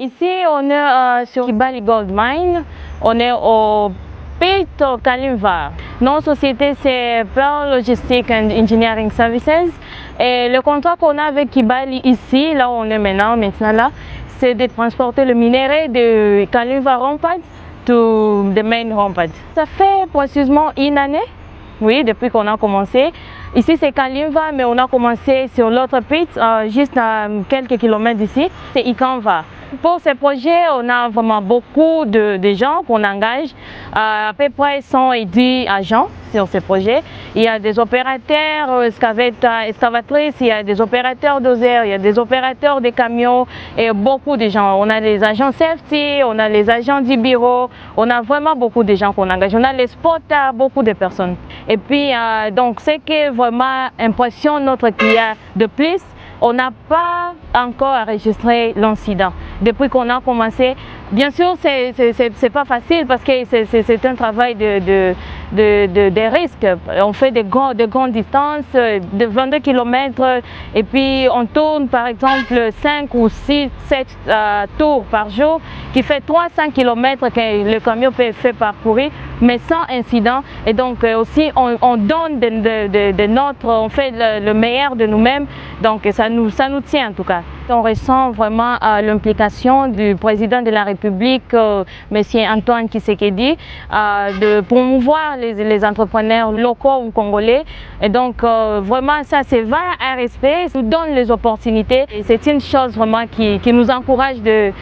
Ici, on est sur Kibali Gold Mine. On est au pit Kalimva. Notre société, c'est Pearl Logistics and Engineering Services. Et le contrat qu'on a avec Kibali ici, là où on est maintenant là, c'est de transporter le minerai de Kalimva Rampart to the main Rampart. Ça fait précisément une année, oui, depuis qu'on a commencé. Ici, c'est Kalimva, mais on a commencé sur l'autre pit, juste à quelques kilomètres d'ici, c'est Ikanva. Pour ce projet, on a vraiment beaucoup de gens qu'on engage, à peu près 110 agents sur ce projet. Il y a des opérateurs excavatrices, il y a des opérateurs doseurs, il y a des opérateurs de camions et beaucoup de gens. On a les agents safety, on a les agents du bureau, on a vraiment beaucoup de gens qu'on engage. On a les spotters, beaucoup de personnes. Et puis, donc, ce qui vraiment impressionne notre client de plus, on n'a pas encore enregistré l'incident. Depuis qu'on a commencé, bien sûr, c'est pas facile parce que c'est un travail de risque. On fait de grandes distances, de 22 km, et puis on tourne par exemple 5 ou 6, 7 tours par jour, qui fait 300 km que le camion peut faire parcourir, mais sans incident. Et donc aussi, on donne on fait le meilleur de nous-mêmes, donc ça nous tient en tout cas. On ressent vraiment l'implication du président de la République, M. Antoine Tshisekedi, de promouvoir les entrepreneurs locaux ou congolais. Et donc vraiment ça, c'est vraiment un respect, ça nous donne les opportunités. C'est une chose vraiment qui nous encourage de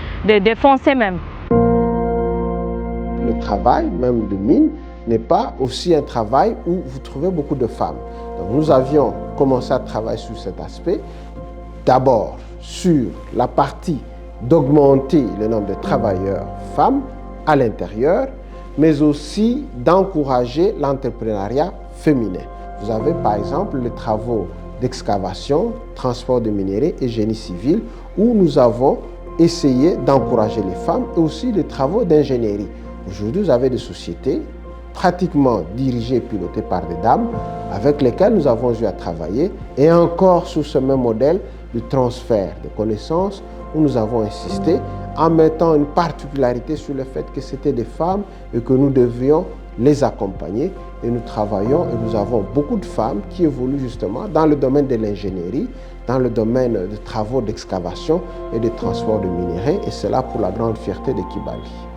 foncer même. Le travail même de mine n'est pas aussi un travail où vous trouvez beaucoup de femmes. Donc nous avions commencé à travailler sur cet aspect. D'abord sur la partie d'augmenter le nombre de travailleurs femmes à l'intérieur, mais aussi d'encourager l'entrepreneuriat féminin. Vous avez par exemple les travaux d'excavation, transport de minerais et génie civil, où nous avons essayé d'encourager les femmes, et aussi les travaux d'ingénierie. Aujourd'hui, vous avez des sociétés pratiquement dirigées et pilotées par des dames avec lesquelles nous avons eu à travailler, et encore sur ce même modèle de transfert de connaissances où nous avons insisté en mettant une particularité sur le fait que c'était des femmes et que nous devions les accompagner, et nous travaillons et nous avons beaucoup de femmes qui évoluent justement dans le domaine de l'ingénierie, dans le domaine de travaux d'excavation et de transport de minerais, et c'est là pour la grande fierté de Kibali.